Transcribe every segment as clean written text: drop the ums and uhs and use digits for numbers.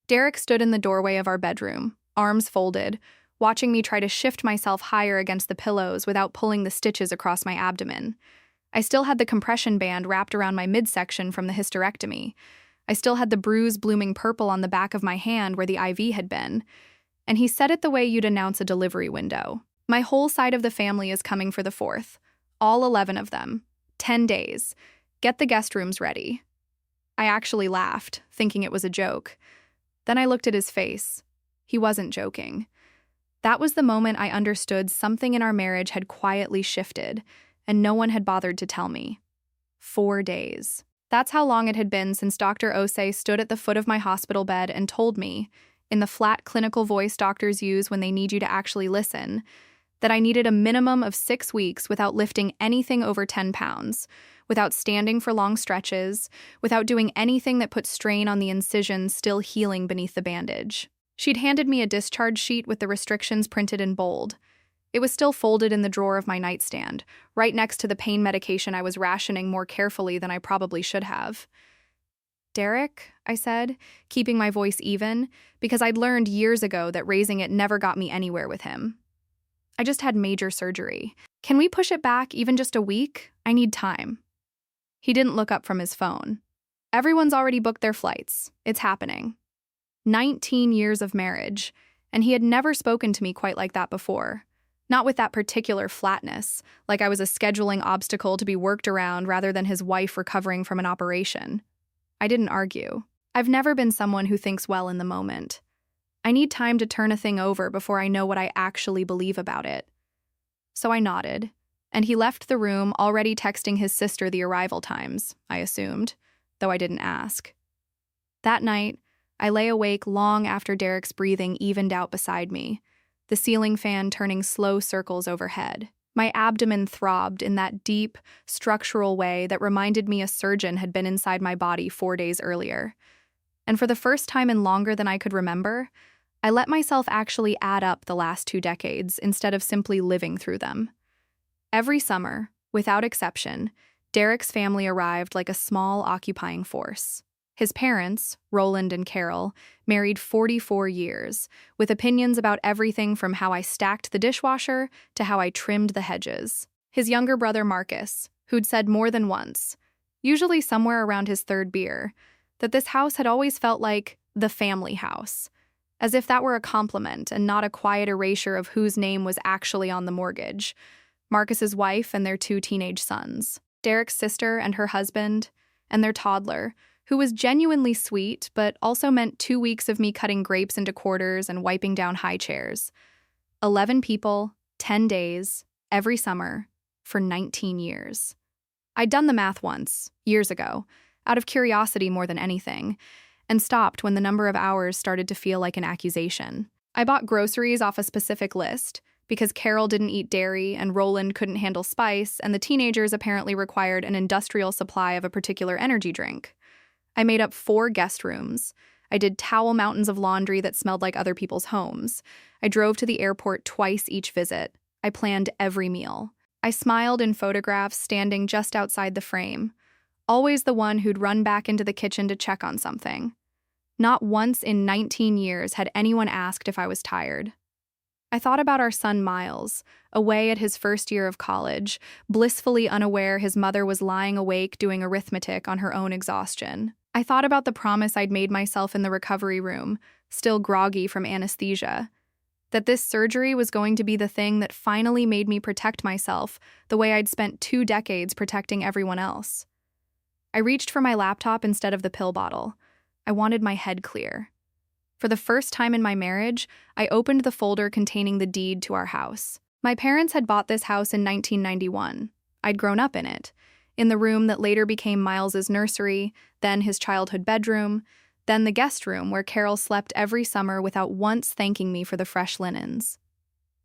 Derek stood in the doorway of our bedroom, arms folded, watching me try to shift myself higher against the pillows without pulling the stitches across my abdomen. I still had the compression band wrapped around my midsection from the hysterectomy. I still had the bruise blooming purple on the back of my hand where the IV had been. And he said it the way you'd announce a delivery window. My whole side of the family is coming for the 4th. All 11 of them. 10 days. Get the guest rooms ready. I actually laughed, thinking it was a joke. Then I looked at his face. He wasn't joking. That was the moment I understood something in our marriage had quietly shifted, and no one had bothered to tell me. 4 days. That's how long it had been since Dr. Osei stood at the foot of my hospital bed and told me, in the flat clinical voice doctors use when they need you to actually listen, that I needed a minimum of 6 weeks without lifting anything over 10 pounds, without standing for long stretches, without doing anything that put strain on the incision still healing beneath the bandage. She'd handed me a discharge sheet with the restrictions printed in bold. It was still folded in the drawer of my nightstand, right next to the pain medication I was rationing more carefully than I probably should have. "Derek," I said, keeping my voice even, because I'd learned years ago that raising it never got me anywhere with him. "I just had major surgery. Can we push it back even just a week? I need time." He didn't look up from his phone. "Everyone's already booked their flights. It's happening." 19 years of marriage, and he had never spoken to me quite like that before. Not with that particular flatness, like I was a scheduling obstacle to be worked around rather than his wife recovering from an operation. I didn't argue. I've never been someone who thinks well in the moment. I need time to turn a thing over before I know what I actually believe about it. So I nodded, and he left the room already texting his sister the arrival times, I assumed, though I didn't ask. That night, I lay awake long after Derek's breathing evened out beside me, the ceiling fan turning slow circles overhead. My abdomen throbbed in that deep, structural way that reminded me a surgeon had been inside my body 4 days earlier. And for the first time in longer than I could remember, I let myself actually add up the last 2 decades instead of simply living through them. Every summer, without exception, Derek's family arrived like a small occupying force. His parents, Roland and Carol, married 44 years, with opinions about everything from how I stacked the dishwasher to how I trimmed the hedges. His younger brother Marcus, who'd said more than once, usually somewhere around his 3rd beer, that this house had always felt like the family house, as if that were a compliment and not a quiet erasure of whose name was actually on the mortgage. Marcus's wife and their 2 teenage sons, Derek's sister and her husband, and their toddler, who was genuinely sweet, but also meant 2 weeks of me cutting grapes into quarters and wiping down high chairs. 11 people, 10 days, every summer, for 19 years. I'd done the math once, years ago, out of curiosity more than anything, and stopped when the number of hours started to feel like an accusation. I bought groceries off a specific list, because Carol didn't eat dairy and Roland couldn't handle spice, and the teenagers apparently required an industrial supply of a particular energy drink. I made up 4 guest rooms. I did towel mountains of laundry that smelled like other people's homes. I drove to the airport twice each visit. I planned every meal. I smiled in photographs standing just outside the frame, always the one who'd run back into the kitchen to check on something. Not once in 19 years had anyone asked if I was tired. I thought about our son Miles, away at his 1st year of college, blissfully unaware his mother was lying awake doing arithmetic on her own exhaustion. I thought about the promise I'd made myself in the recovery room, still groggy from anesthesia, that this surgery was going to be the thing that finally made me protect myself the way I'd spent 2 decades protecting everyone else. I reached for my laptop instead of the pill bottle. I wanted my head clear. For the first time in my marriage, I opened the folder containing the deed to our house. My parents had bought this house in 1991. I'd grown up in it, in the room that later became Miles's nursery, then his childhood bedroom, then the guest room where Carol slept every summer without once thanking me for the fresh linens.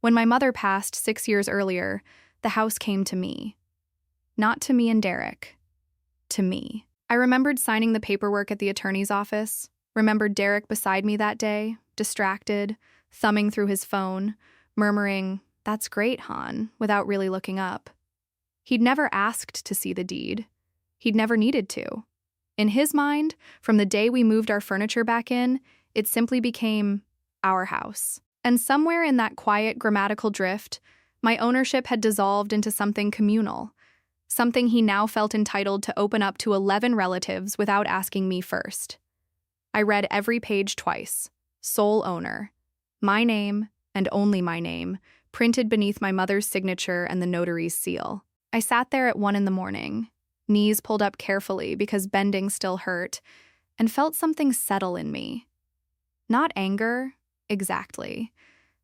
When my mother passed 6 years earlier, the house came to me. Not to me and Derek. To me. I remembered signing the paperwork at the attorney's office, remembered Derek beside me that day, distracted, thumbing through his phone, murmuring, "That's great, hon," without really looking up. He'd never asked to see the deed. He'd never needed to. In his mind, from the day we moved our furniture back in, It simply became our house. And somewhere in that quiet grammatical drift, my ownership had dissolved into something communal, something he now felt entitled to open up to 11 relatives without asking me first. I read every page twice. Sole owner. My name, and only my name, printed beneath my mother's signature and the notary's seal. I sat there at 1 a.m, knees pulled up carefully because bending still hurt, and felt something settle in me. Not anger, exactly.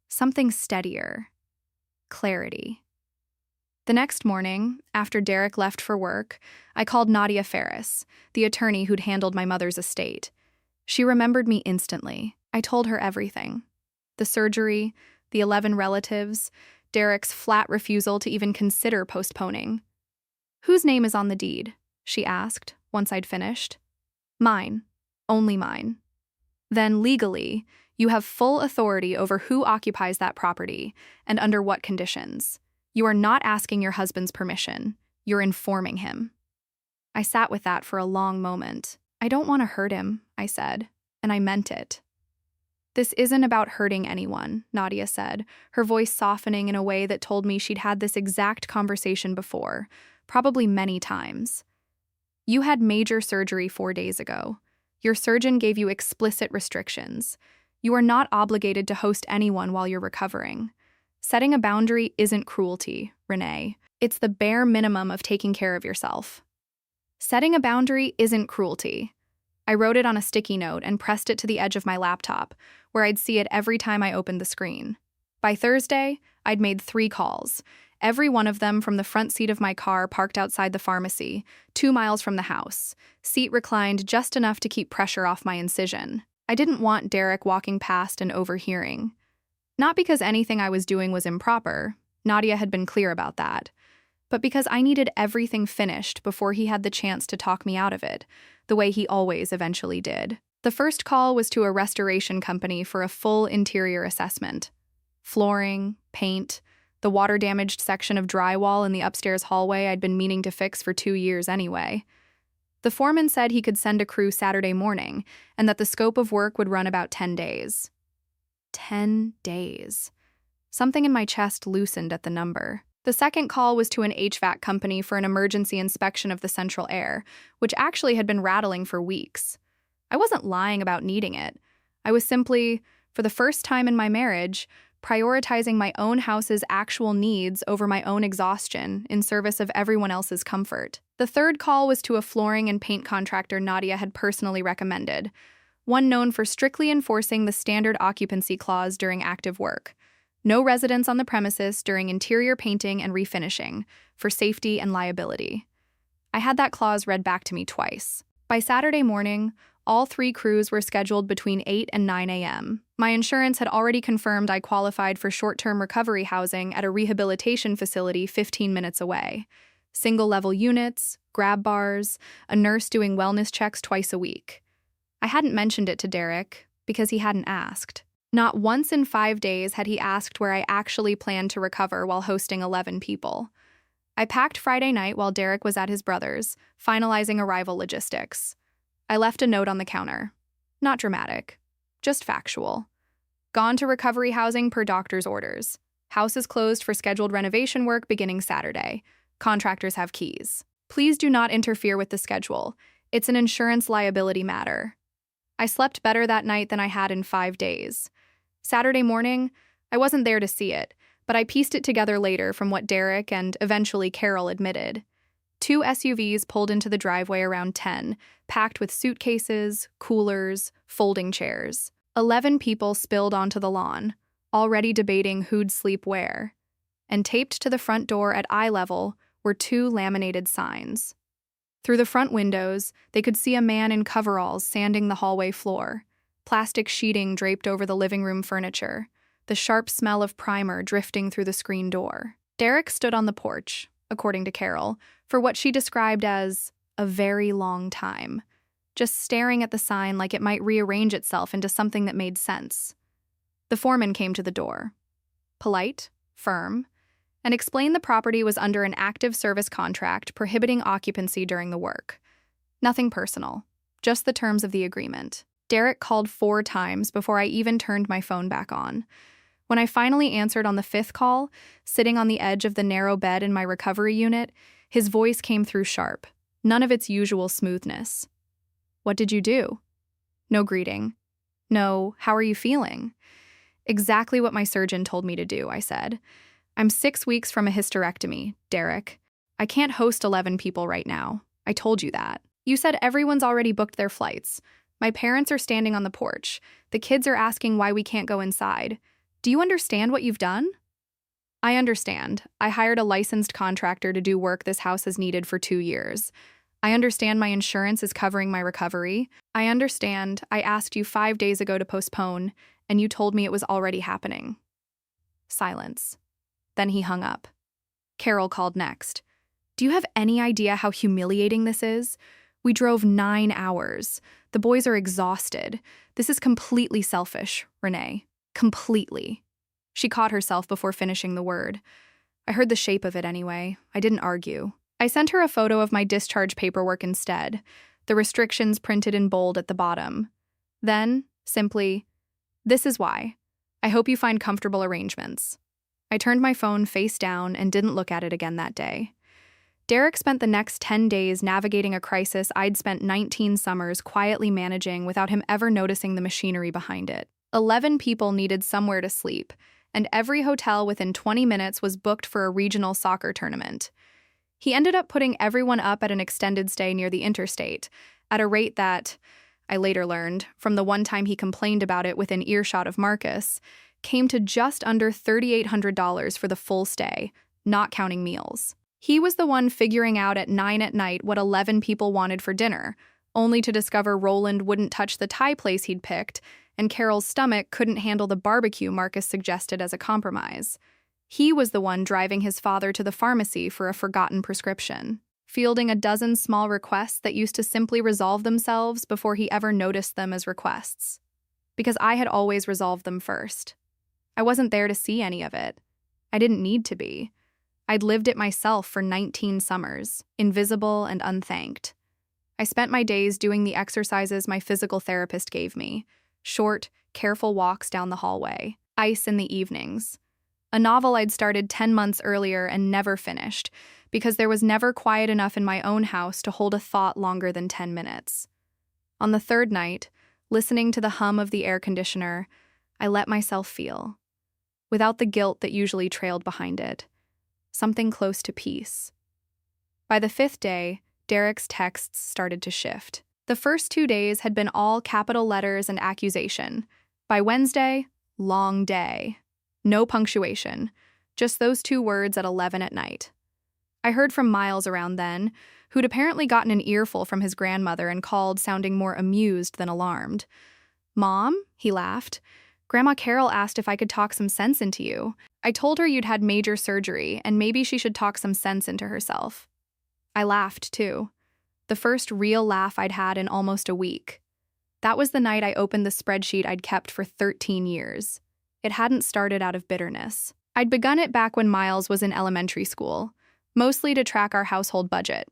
Something steadier. Clarity. The next morning, after Derek left for work, I called Nadia Ferris, the attorney who'd handled my mother's estate. She remembered me instantly. I told her everything. The surgery, the 11 relatives, Derek's flat refusal to even consider postponing. "Whose name is on the deed?" she asked, once I'd finished. "Mine. Only mine." "Then, legally, you have full authority over who occupies that property and under what conditions. You are not asking your husband's permission. You're informing him." I sat with that for a long moment. "I don't want to hurt him," I said, and I meant it. "This isn't about hurting anyone," Nadia said, her voice softening in a way that told me she'd had this exact conversation before, probably many times. "You had major surgery 4 days ago. Your surgeon gave you explicit restrictions. You are not obligated to host anyone while you're recovering. Setting a boundary isn't cruelty, Renee. It's the bare minimum of taking care of yourself." Setting a boundary isn't cruelty. I wrote it on a sticky note and pressed it to the edge of my laptop, where I'd see it every time I opened the screen. By Thursday, I'd made 3 calls, every one of them from the front seat of my car parked outside the pharmacy, 2 miles from the house, seat reclined just enough to keep pressure off my incision. I didn't want Derek walking past and overhearing. Not because anything I was doing was improper, Nadia had been clear about that, but because I needed everything finished before he had the chance to talk me out of it, the way he always eventually did. The first call was to a restoration company for a full interior assessment. Flooring, paint, the water-damaged section of drywall in the upstairs hallway I'd been meaning to fix for 2 years anyway. The foreman said he could send a crew Saturday morning and that the scope of work would run about 10 days. 10 days. Something in my chest loosened at the number. The second call was to an HVAC company for an emergency inspection of the central air, which actually had been rattling for weeks. I wasn't lying about needing it. I was simply, for the first time in my marriage, prioritizing my own house's actual needs over my own exhaustion in service of everyone else's comfort. The third call was to a flooring and paint contractor Nadia had personally recommended, one known for strictly enforcing the standard occupancy clause during active work. No residents on the premises during interior painting and refinishing, for safety and liability. I had that clause read back to me twice. By Saturday morning, all 3 crews were scheduled between 8 and 9 a.m. My insurance had already confirmed I qualified for short-term recovery housing at a rehabilitation facility 15 minutes away. Single-level units, grab bars, a nurse doing wellness checks twice a week. I hadn't mentioned it to Derek because he hadn't asked. Not once in 5 days had he asked where I actually planned to recover while hosting 11 people. I packed Friday night while Derek was at his brother's, finalizing arrival logistics. I left a note on the counter. Not dramatic, just factual. Gone to recovery housing per doctor's orders. House is closed for scheduled renovation work beginning Saturday. Contractors have keys. Please do not interfere with the schedule. It's an insurance liability matter. I slept better that night than I had in 5 days. Saturday morning, I wasn't there to see it, but I pieced it together later from what Derek and eventually Carol admitted. 2 SUVs pulled into the driveway around 10, packed with suitcases, coolers, folding chairs. 11 people spilled onto the lawn, already debating who'd sleep where. And taped to the front door at eye level were 2 laminated signs. Through the front windows, they could see a man in coveralls sanding the hallway floor. Plastic sheeting draped over the living room furniture, the sharp smell of primer drifting through the screen door. Derek stood on the porch, according to Carol, for what she described as a very long time, just staring at the sign like it might rearrange itself into something that made sense. The foreman came to the door, polite, firm, and explained the property was under an active service contract prohibiting occupancy during the work. Nothing personal, just the terms of the agreement. Derek called 4 times before I even turned my phone back on. When I finally answered on the 5th call, sitting on the edge of the narrow bed in my recovery unit, his voice came through sharp, none of its usual smoothness. "What did you do?" No greeting. No, "How are you feeling?" "Exactly what my surgeon told me to do," I said. "I'm 6 weeks from a hysterectomy, Derek. I can't host 11 people right now. I told you that. You said everyone's already booked their flights. My parents are standing on the porch. The kids are asking why we can't go inside. Do you understand what you've done?" "I understand. I hired a licensed contractor to do work this house has needed for 2 years. I understand my insurance is covering my recovery. I understand I asked you 5 days ago to postpone, and you told me it was already happening." Silence. Then he hung up. Carol called next. "Do you have any idea how humiliating this is? We drove 9 hours. The boys are exhausted. This is completely selfish, Renee. Completely." She caught herself before finishing the word. I heard the shape of it anyway. I didn't argue. I sent her a photo of my discharge paperwork instead, the restrictions printed in bold at the bottom. Then, simply, "This is why. I hope you find comfortable arrangements." I turned my phone face down and didn't look at it again that day. Derek spent the next 10 days navigating a crisis I'd spent 19 summers quietly managing without him ever noticing the machinery behind it. 11 people needed somewhere to sleep, and every hotel within 20 minutes was booked for a regional soccer tournament. He ended up putting everyone up at an extended stay near the interstate, at a rate that, I later learned, from the one time he complained about it within earshot of Marcus, came to just under $3,800 for the full stay, not counting meals. He was the one figuring out at 9 at night what 11 people wanted for dinner, only to discover Roland wouldn't touch the Thai place he'd picked, and Carol's stomach couldn't handle the barbecue Marcus suggested as a compromise. He was the one driving his father to the pharmacy for a forgotten prescription, fielding a dozen small requests that used to simply resolve themselves before he ever noticed them as requests. Because I had always resolved them first. I wasn't there to see any of it. I didn't need to be. I'd lived it myself for 19 summers, invisible and unthanked. I spent my days doing the exercises my physical therapist gave me, short, careful walks down the hallway, ice in the evenings. A novel I'd started 10 months earlier and never finished, because there was never quiet enough in my own house to hold a thought longer than 10 minutes. On the 3rd night, listening to the hum of the air conditioner, I let myself feel, without the guilt that usually trailed behind it, something close to peace. By the 5th day, Derek's texts started to shift. The first 2 days had been all capital letters and accusation. By Wednesday, long day. No punctuation, just those 2 words at 11 at night. I heard from Miles around then, who'd apparently gotten an earful from his grandmother and called sounding more amused than alarmed. "Mom?" he laughed. "Grandma Carol asked if I could talk some sense into you. I told her you'd had major surgery and maybe she should talk some sense into herself." I laughed, too. The first real laugh I'd had in almost a week. That was the night I opened the spreadsheet I'd kept for 13 years. It hadn't started out of bitterness. I'd begun it back when Miles was in elementary school, mostly to track our household budget.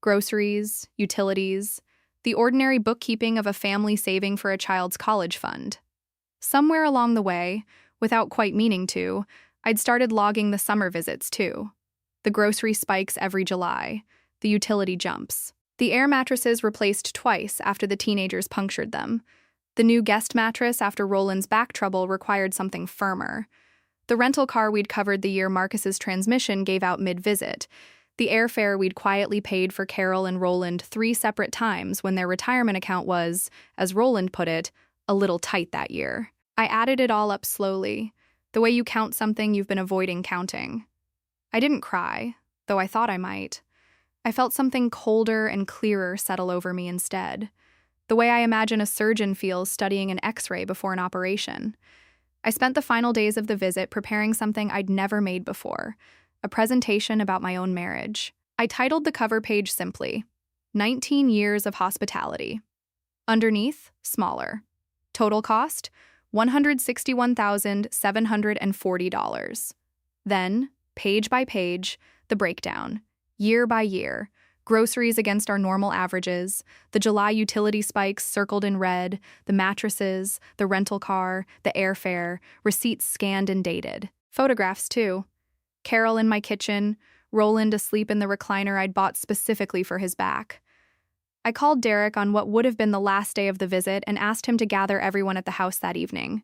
Groceries, utilities, the ordinary bookkeeping of a family saving for a child's college fund. Somewhere along the way, without quite meaning to, I'd started logging the summer visits, too. The grocery spikes every July, the utility jumps. The air mattresses replaced twice after the teenagers punctured them. The new guest mattress after Roland's back trouble required something firmer. The rental car we'd covered the year Marcus's transmission gave out mid-visit. The airfare we'd quietly paid for Carol and Roland 3 separate times when their retirement account was, as Roland put it, a little tight that year. I added it all up slowly, the way you count something you've been avoiding counting. I didn't cry, though I thought I might. I felt something colder and clearer settle over me instead, the way I imagine a surgeon feels studying an X-ray before an operation. I spent the final days of the visit preparing something I'd never made before, a presentation about my own marriage. I titled the cover page simply, 19 Years of Hospitality. Underneath, smaller. Total cost, $161,740. Then, page by page, the breakdown, year by year, Groceries against our normal averages, the July utility spikes circled in red, the mattresses, the rental car, the airfare, receipts scanned and dated. Photographs, too. Carol in my kitchen, Roland asleep in the recliner I'd bought specifically for his back. I called Derek on what would have been the last day of the visit and asked him to gather everyone at the house that evening.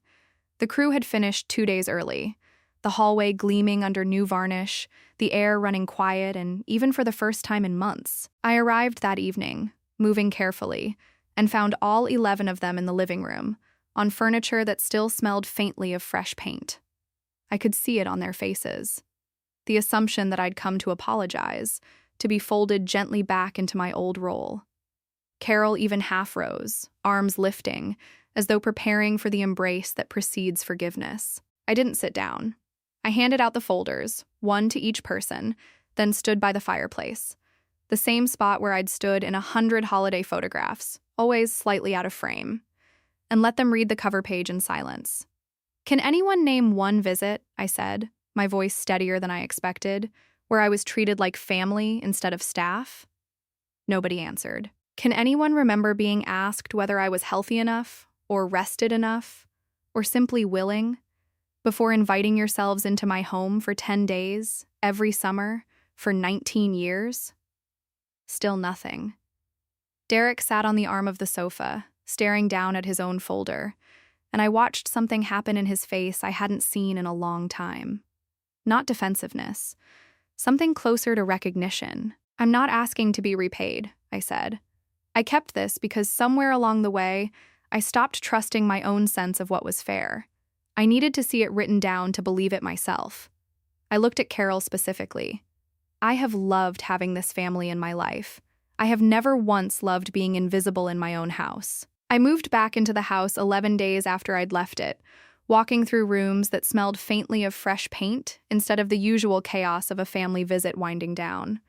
The crew had finished 2 days early, the hallway gleaming under new varnish, the air running quiet, and even for the first time in months. I arrived that evening, moving carefully, and found all 11 of them in the living room, on furniture that still smelled faintly of fresh paint. I could see it on their faces. The assumption that I'd come to apologize, to be folded gently back into my old role. Carol even half rose, arms lifting, as though preparing for the embrace that precedes forgiveness. I didn't sit down. I handed out the folders, one to each person, then stood by the fireplace, the same spot where I'd stood in 100 holiday photographs, always slightly out of frame, and let them read the cover page in silence. "Can anyone name one visit," I said, my voice steadier than I expected, "where I was treated like family instead of staff?" Nobody answered. "Can anyone remember being asked whether I was healthy enough, or rested enough, or simply willing, before inviting yourselves into my home for 10 days, every summer, for 19 years? Still nothing. Derek sat on the arm of the sofa, staring down at his own folder, and I watched something happen in his face I hadn't seen in a long time. Not defensiveness. Something closer to recognition. "I'm not asking to be repaid," I said. "I kept this because somewhere along the way, I stopped trusting my own sense of what was fair. I needed to see it written down to believe it myself." I looked at Carol specifically. "I have loved having this family in my life. I have never once loved being invisible in my own house." I moved back into the house 11 days after I'd left it, walking through rooms that smelled faintly of fresh paint instead of the usual chaos of a family visit winding down.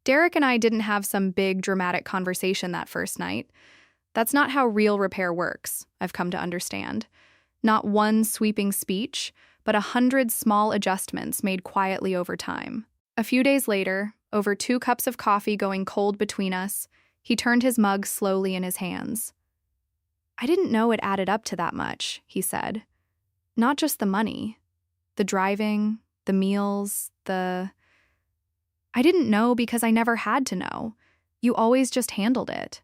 Derek and I didn't have some big, dramatic conversation that first night. That's not how real repair works, I've come to understand. Not one sweeping speech, but 100 small adjustments made quietly over time. A few days later, over 2 cups of coffee going cold between us, he turned his mug slowly in his hands. "I didn't know it added up to that much," he said. "Not just the money. The driving, the meals, I didn't know because I never had to know. You always just handled it."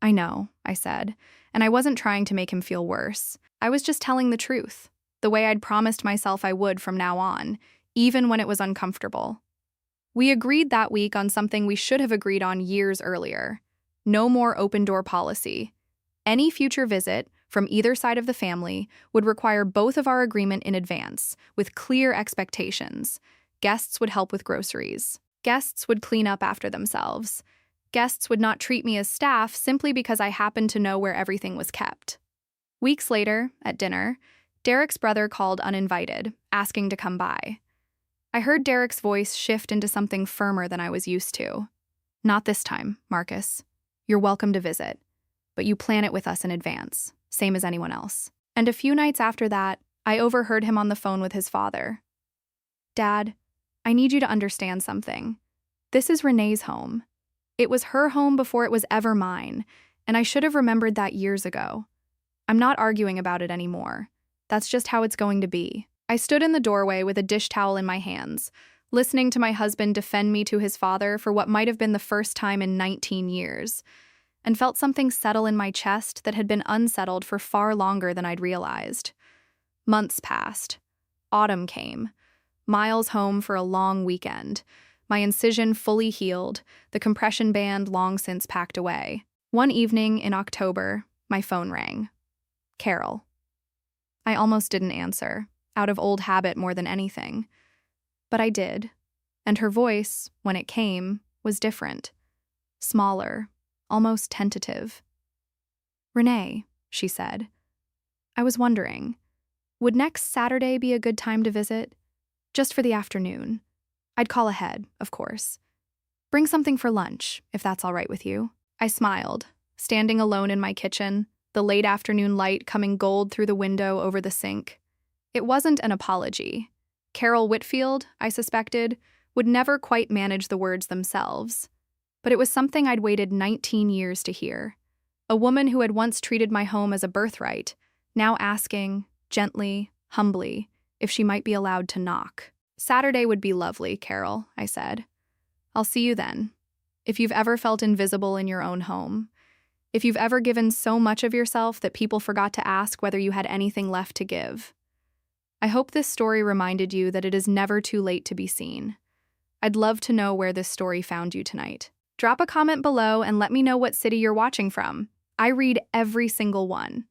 "I know," I said, and I wasn't trying to make him feel worse. I was just telling the truth, the way I'd promised myself I would from now on, even when it was uncomfortable. We agreed that week on something we should have agreed on years earlier. No more open-door policy. Any future visit, from either side of the family, would require both of our agreement in advance, with clear expectations. Guests would help with groceries. Guests would clean up after themselves. Guests would not treat me as staff simply because I happened to know where everything was kept. Weeks later, at dinner, Derek's brother called uninvited, asking to come by. I heard Derek's voice shift into something firmer than I was used to. "Not this time, Marcus. You're welcome to visit, but you plan it with us in advance, same as anyone else." And a few nights after that, I overheard him on the phone with his father. "Dad, I need you to understand something. This is Renee's home. It was her home before it was ever mine, and I should have remembered that years ago. I'm not arguing about it anymore. That's just how it's going to be." I stood in the doorway with a dish towel in my hands, listening to my husband defend me to his father for what might have been the first time in 19 years, and felt something settle in my chest that had been unsettled for far longer than I'd realized. Months passed. Autumn came. Miles home for a long weekend. My incision fully healed, the compression band long since packed away. One evening in October, my phone rang. Carol. I almost didn't answer, out of old habit more than anything. But I did, and her voice, when it came, was different. Smaller, almost tentative. "Renee," she said, "I was wondering, would next Saturday be a good time to visit? Just for the afternoon. I'd call ahead, of course. Bring something for lunch, if that's all right with you." I smiled, standing alone in my kitchen, the late afternoon light coming gold through the window over the sink. It wasn't an apology. Carol Whitfield, I suspected, would never quite manage the words themselves. but it was something I'd waited 19 years to hear. A woman who had once treated my home as a birthright, now asking, gently, humbly, if she might be allowed to knock. "Saturday would be lovely, Carol," I said. "I'll see you then. If you've ever felt invisible in your own home, if you've ever given so much of yourself that people forgot to ask whether you had anything left to give. I hope this story reminded you that it is never too late to be seen. I'd love to know where this story found you tonight. Drop a comment below and let me know what city you're watching from. I read every single one.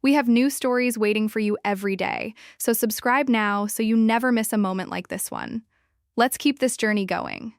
We have new stories waiting for you every day, so subscribe now so you never miss a moment like this one. Let's keep this journey going.